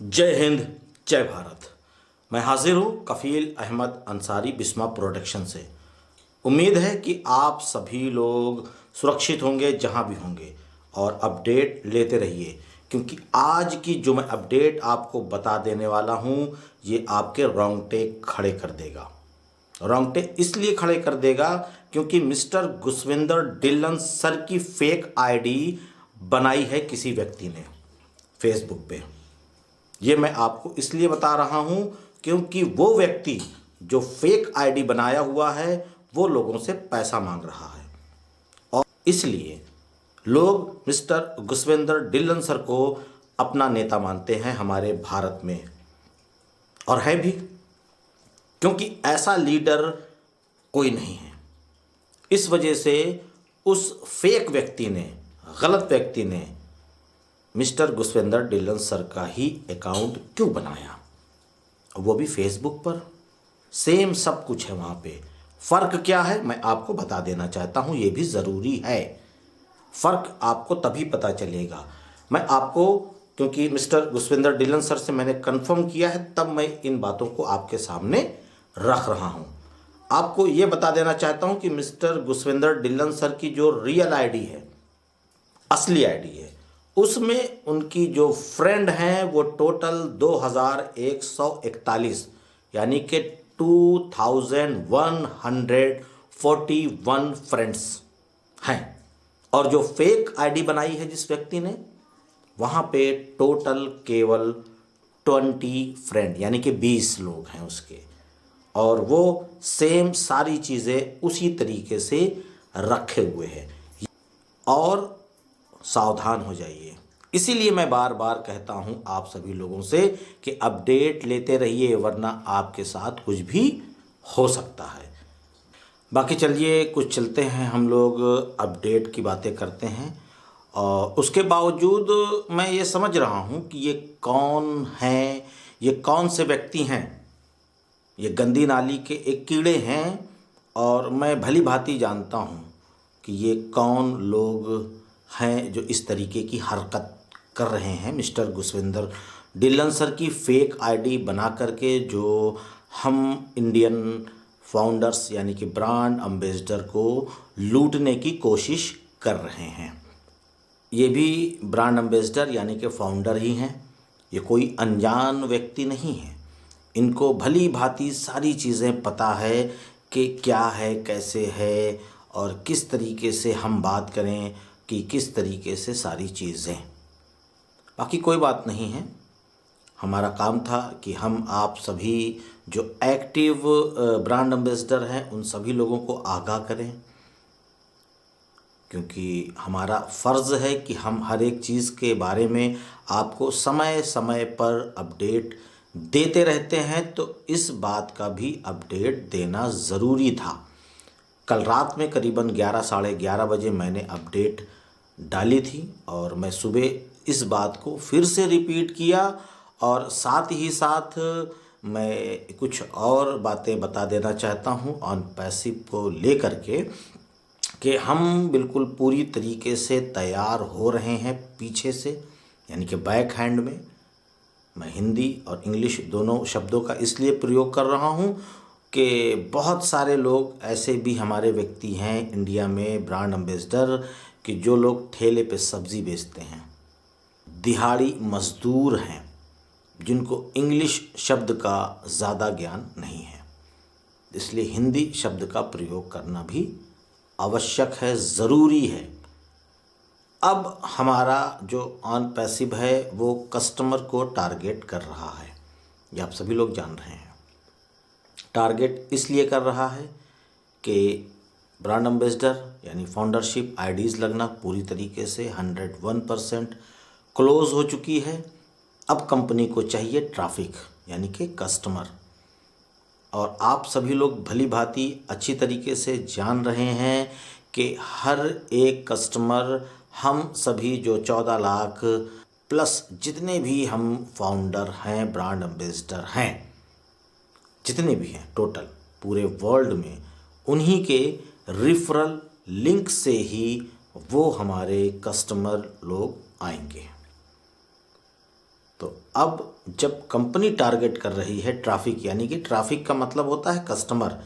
जय हिंद, जय भारत। मैं हाजिर हूँ कफ़ील अहमद अंसारी बिस्मा प्रोडक्शन से। उम्मीद है कि आप सभी लोग सुरक्षित होंगे जहाँ भी होंगे और अपडेट लेते रहिए, क्योंकि आज की जो मैं अपडेट आपको बता देने वाला हूँ ये आपके रोंगटे खड़े कर देगा। रोंगटे इसलिए खड़े कर देगा क्योंकि मिस्टर गुसविंदर डिल्लन सर की फेक आईडी बनाई है किसी व्यक्ति ने फेसबुक पे। ये मैं आपको इसलिए बता रहा हूं क्योंकि वो व्यक्ति जो फेक आईडी बनाया हुआ है वो लोगों से पैसा मांग रहा है और इसलिए लोग मिस्टर गुसविंदर डिल्लन सर को अपना नेता मानते हैं हमारे भारत में, और है भी, क्योंकि ऐसा लीडर कोई नहीं है। इस वजह से उस फेक व्यक्ति ने, गलत व्यक्ति ने मिस्टर गुसविंदर डिल्लन सर का ही अकाउंट क्यों बनाया, वो भी फेसबुक पर। सेम सब कुछ है वहाँ पे। फ़र्क क्या है मैं आपको बता देना चाहता हूँ, ये भी ज़रूरी है। फ़र्क आपको तभी पता चलेगा। मैं आपको, क्योंकि मिस्टर गुसविंदर डिल्लन सर से मैंने कंफर्म किया है, तब मैं इन बातों को आपके सामने रख रहा हूँ। आपको ये बता देना चाहता हूँ कि मिस्टर गुसविंदर डिल्लन सर की जो रियल आईडी है, असली आईडी है, उसमें उनकी जो फ्रेंड हैं वो टोटल 2141 यानी कि 2141 फ्रेंड्स हैं। और जो फेक आईडी बनाई है जिस व्यक्ति ने, वहाँ पे टोटल केवल 20 फ्रेंड यानी कि 20 लोग हैं उसके, और वो सेम सारी चीज़ें उसी तरीके से रखे हुए हैं। और सावधान हो जाइए। इसीलिए मैं बार बार कहता हूं आप सभी लोगों से कि अपडेट लेते रहिए, वरना आपके साथ कुछ भी हो सकता है। बाकी चलिए कुछ चलते हैं, हम लोग अपडेट की बातें करते हैं। और उसके बावजूद मैं ये समझ रहा हूं कि ये कौन हैं, ये कौन से व्यक्ति हैं। ये गंदी नाली के एक कीड़े हैं और मैं भली भांति जानता हूं कि ये कौन लोग हैं जो इस तरीके की हरकत कर रहे हैं। मिस्टर गुसविंदर डिल्लन सर की फेक आईडी बना करके जो हम इंडियन फाउंडर्स यानी कि ब्रांड एम्बेसडर को लूटने की कोशिश कर रहे हैं। ये भी ब्रांड एम्बेसडर यानी कि फाउंडर ही हैं, ये कोई अनजान व्यक्ति नहीं है। इनको भली भांति सारी चीज़ें पता है कि क्या है, कैसे है और किस तरीके से हम बात करें, कि किस तरीके से सारी चीज़ें। बाकी कोई बात नहीं है, हमारा काम था कि हम आप सभी जो एक्टिव ब्रांड एम्बेसडर हैं उन सभी लोगों को आगाह करें, क्योंकि हमारा फ़र्ज़ है कि हम हर एक चीज़ के बारे में आपको समय समय पर अपडेट देते रहते हैं। तो इस बात का भी अपडेट देना ज़रूरी था। कल रात में करीबन 11 साढ़े 11 बजे मैंने अपडेट डाली थी और मैं सुबह इस बात को फिर से रिपीट किया, और साथ ही साथ मैं कुछ और बातें बता देना चाहता हूं ऑन पैसिव को लेकर के, कि हम बिल्कुल पूरी तरीके से तैयार हो रहे हैं पीछे से, यानी कि बैक हैंड में। मैं हिंदी और इंग्लिश दोनों शब्दों का इसलिए प्रयोग कर रहा हूं कि बहुत सारे लोग ऐसे भी हमारे व्यक्ति हैं इंडिया में, ब्रांड एम्बेसडर, कि जो लोग ठेले पे सब्ज़ी बेचते हैं, दिहाड़ी मज़दूर हैं, जिनको इंग्लिश शब्द का ज़्यादा ज्ञान नहीं है। इसलिए हिंदी शब्द का प्रयोग करना भी आवश्यक है, ज़रूरी है। अब हमारा जो ऑन पैसिव है वो कस्टमर को टारगेट कर रहा है, ये आप सभी लोग जान रहे हैं। टारगेट इसलिए कर रहा है कि ब्रांड एम्बेसडर यानी फाउंडरशिप आईडीज़ लगना पूरी तरीके से 101% क्लोज़ हो चुकी है। अब कंपनी को चाहिए ट्रैफिक यानी कि कस्टमर, और आप सभी लोग भली भांति अच्छी तरीके से जान रहे हैं कि हर एक कस्टमर, हम सभी जो 14 लाख प्लस जितने भी हम फाउंडर हैं, ब्रांड एम्बेसडर हैं, जितने भी हैं टोटल पूरे वर्ल्ड में, उन्हीं के रिफरल लिंक से ही वो हमारे कस्टमर लोग आएंगे। तो अब जब कंपनी टारगेट कर रही है ट्रैफिक, यानी कि ट्रैफिक का मतलब होता है कस्टमर,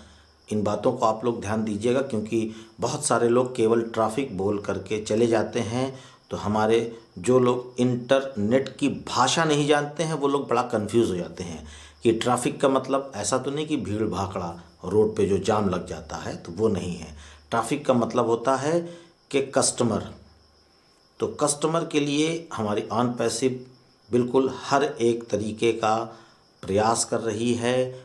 इन बातों को आप लोग ध्यान दीजिएगा, क्योंकि बहुत सारे लोग केवल ट्रैफिक बोल करके चले जाते हैं। तो हमारे जो लोग इंटरनेट की भाषा नहीं जानते हैं वो लोग बड़ा कंफ्यूज हो जाते हैं कि ट्रैफिक का मतलब ऐसा तो नहीं कि भीड़ भाखड़ा रोड पे जो जाम लग जाता है, तो वो नहीं है। ट्रैफिक का मतलब होता है कि कस्टमर। तो कस्टमर के लिए हमारी ऑन पैसिव बिल्कुल हर एक तरीके का प्रयास कर रही है।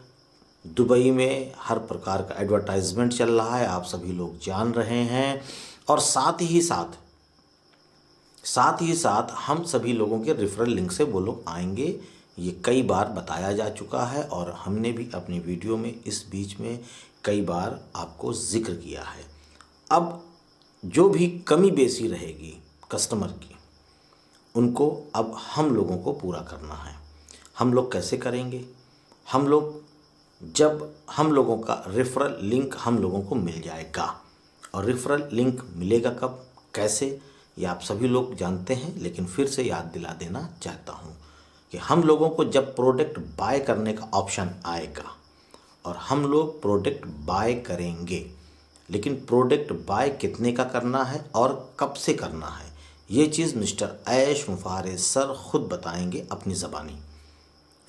दुबई में हर प्रकार का एडवर्टाइजमेंट चल रहा है, आप सभी लोग जान रहे हैं। और साथ ही साथ हम सभी लोगों के रेफरल लिंक से वो लोग आएंगे, ये कई बार बताया जा चुका है और हमने भी अपनी वीडियो में इस बीच में कई बार आपको जिक्र किया है। अब जो भी कमी बेसी रहेगी कस्टमर की, उनको अब हम लोगों को पूरा करना है। हम लोग कैसे करेंगे? जब हम लोगों का रेफरल लिंक हम लोगों को मिल जाएगा। और रेफरल लिंक मिलेगा कब, कैसे, ये आप सभी लोग जानते हैं, लेकिन फिर से याद दिला देना चाहता हूँ कि हम लोगों को जब प्रोडक्ट बाय करने का ऑप्शन आएगा और हम लोग प्रोडक्ट बाय करेंगे, लेकिन प्रोडक्ट बाय कितने का करना है और कब से करना है, ये चीज़ मिस्टर ऐश मुफारिज सर खुद बताएंगे अपनी ज़बानी।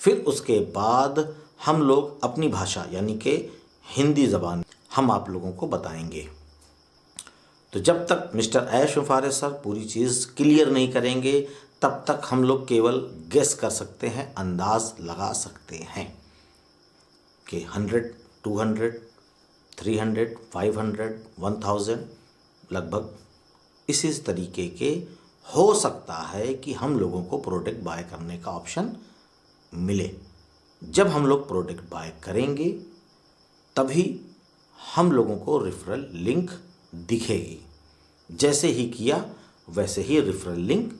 फिर उसके बाद हम लोग अपनी भाषा यानी कि हिंदी ज़बान हम आप लोगों को बताएंगे। तो जब तक मिस्टर ऐश मुफारिज सर पूरी चीज़ क्लियर नहीं करेंगे, तब तक हम लोग केवल गेस कर सकते हैं, अंदाज़ लगा सकते हैं कि 100, 200, 300, 500, 1000 लगभग इसी तरीके के हो सकता है कि हम लोगों को प्रोडक्ट बाय करने का ऑप्शन मिले। जब हम लोग प्रोडक्ट बाय करेंगे तभी हम लोगों को रेफरल लिंक दिखेगी। जैसे ही किया वैसे ही रेफरल लिंक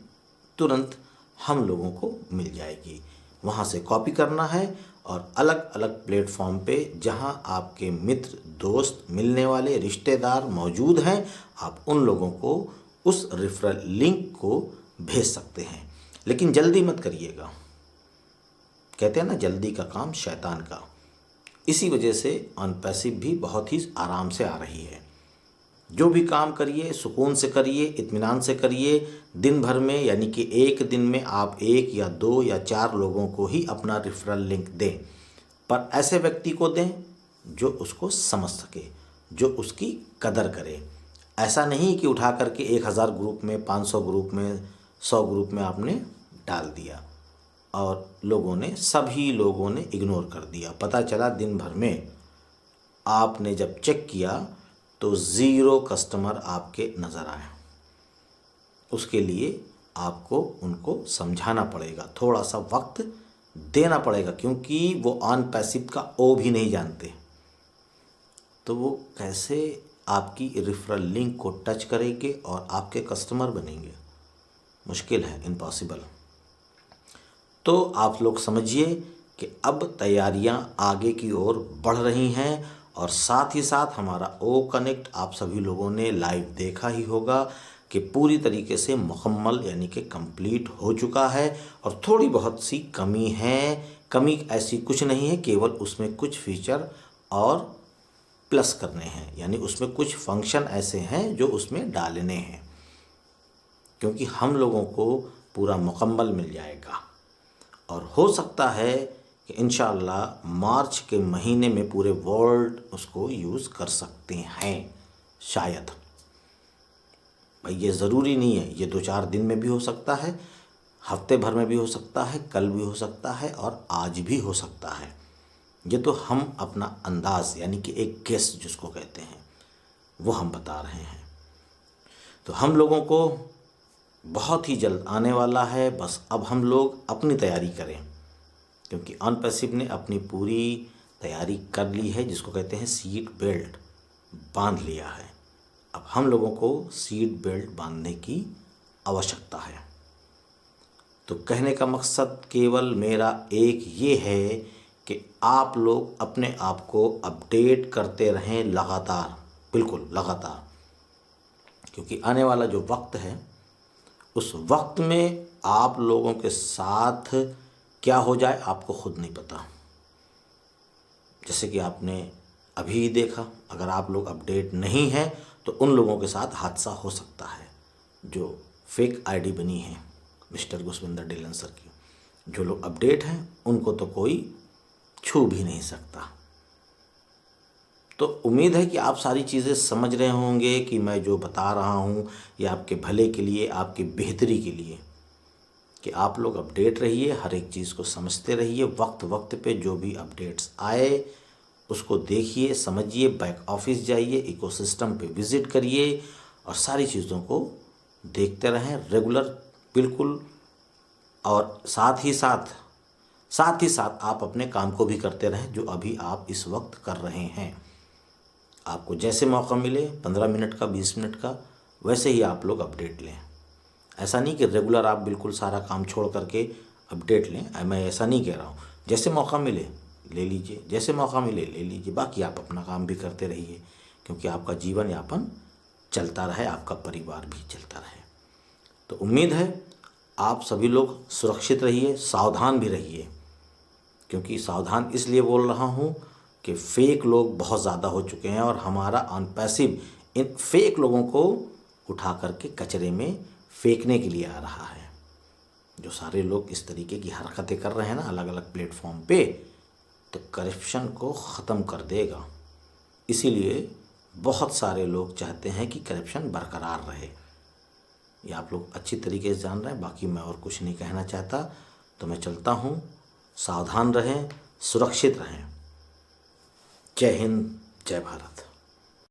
तुरंत हम लोगों को मिल जाएगी। वहाँ से कॉपी करना है और अलग अलग प्लेटफॉर्म पे जहाँ आपके मित्र, दोस्त, मिलने वाले, रिश्तेदार मौजूद हैं, आप उन लोगों को उस रेफरल लिंक को भेज सकते हैं। लेकिन जल्दी मत करिएगा, कहते हैं ना जल्दी का काम शैतान का। इसी वजह से ऑन पैसिव भी बहुत ही आराम से आ रही है। जो भी काम करिए सुकून से करिए, इत्मीनान से करिए। दिन भर में यानी कि एक दिन में आप 1 या 2 या 4 लोगों को ही अपना रेफरल लिंक दें, पर ऐसे व्यक्ति को दें जो उसको समझ सके, जो उसकी कदर करे। ऐसा नहीं कि उठा करके 1000 ग्रुप में, 500 ग्रुप में, 100 ग्रुप में आपने डाल दिया और सभी लोगों ने इग्नोर कर दिया। पता चला दिन भर में आपने जब चेक किया तो 0 कस्टमर आपके नज़र आए। उसके लिए आपको उनको समझाना पड़ेगा, थोड़ा सा वक्त देना पड़ेगा, क्योंकि वो ऑन पैसिव का ओ भी नहीं जानते। तो वो कैसे आपकी रेफरल लिंक को टच करेंगे और आपके कस्टमर बनेंगे? मुश्किल है, इम्पॉसिबल। तो आप लोग समझिए कि अब तैयारियां आगे की ओर बढ़ रही हैं और साथ ही साथ हमारा ओ कनेक्ट आप सभी लोगों ने लाइव देखा ही होगा कि पूरी तरीके से मुकम्मल यानी कि कंप्लीट हो चुका है। और थोड़ी बहुत सी कमी है, कमी ऐसी कुछ नहीं है, केवल उसमें कुछ फीचर और प्लस करने हैं, यानी उसमें कुछ फंक्शन ऐसे हैं जो उसमें डालने हैं, क्योंकि हम लोगों को पूरा मुकम्मल मिल जाएगा। और हो सकता है कि इंशाअल्लाह मार्च के महीने में पूरे वर्ल्ड उसको यूज़ कर सकते हैं शायद। भाई ये ज़रूरी नहीं है, ये 2-4 दिन में भी हो सकता है, हफ्ते भर में भी हो सकता है, कल भी हो सकता है और आज भी हो सकता है। ये तो हम अपना अंदाज़ यानी कि एक गेस जिसको कहते हैं वो हम बता रहे हैं। तो हम लोगों को बहुत ही जल्द आने वाला है, बस अब हम लोग अपनी तैयारी करें, क्योंकि ऑन पैसिव ने अपनी पूरी तैयारी कर ली है, जिसको कहते हैं सीट बेल्ट बांध लिया है। अब हम लोगों को सीट बेल्ट बांधने की आवश्यकता है। तो कहने का मकसद केवल मेरा एक ये है कि आप लोग अपने आप को अपडेट करते रहें लगातार, बिल्कुल लगातार, क्योंकि आने वाला जो वक्त है उस वक्त में आप लोगों के साथ क्या हो जाए आपको खुद नहीं पता। जैसे कि आपने अभी ही देखा, अगर आप लोग अपडेट नहीं हैं तो उन लोगों के साथ हादसा हो सकता है जो फेक आईडी बनी है मिस्टर गुसविंदर डिलन सर की। जो लोग अपडेट हैं उनको तो कोई छू भी नहीं सकता। तो उम्मीद है कि आप सारी चीज़ें समझ रहे होंगे कि मैं जो बता रहा हूँ ये आपके भले के लिए, आपकी बेहतरी के लिए, कि आप लोग अपडेट रहिए, हर एक चीज़ को समझते रहिए। वक्त वक्त पे जो भी अपडेट्स आए उसको देखिए, समझिए, बैक ऑफिस जाइए, इकोसिस्टम पे विज़िट करिए और सारी चीज़ों को देखते रहें रेगुलर, बिल्कुल। और साथ ही साथ आप अपने काम को भी करते रहें जो अभी आप इस वक्त कर रहे हैं। आपको जैसे मौका मिले 15 मिनट का, 20 मिनट का, वैसे ही आप लोग अपडेट लें। ऐसा नहीं कि रेगुलर आप बिल्कुल सारा काम छोड़ करके अपडेट लें, मैं ऐसा नहीं कह रहा हूँ। जैसे मौका मिले ले लीजिए, जैसे मौका मिले ले लीजिए, बाकी आप अपना काम भी करते रहिए, क्योंकि आपका जीवन यापन चलता रहे, आपका परिवार भी चलता रहे। तो उम्मीद है आप सभी लोग सुरक्षित रहिए, सावधान भी रहिए, क्योंकि सावधान इसलिए बोल रहा हूँ कि फेक लोग बहुत ज़्यादा हो चुके हैं और हमारा ऑन पैसिव इन फेक लोगों को उठा करके कचरे में फेंकने के लिए आ रहा है। जो सारे लोग इस तरीके की हरकतें कर रहे हैं ना अलग अलग प्लेटफॉर्म पे, तो करप्शन को ख़त्म कर देगा। इसीलिए बहुत सारे लोग चाहते हैं कि करप्शन बरकरार रहे। ये आप लोग अच्छी तरीके से जान रहे हैं, बाकी मैं और कुछ नहीं कहना चाहता। तो मैं चलता हूँ, सावधान रहें, सुरक्षित रहें। जय हिंद, जय भारत।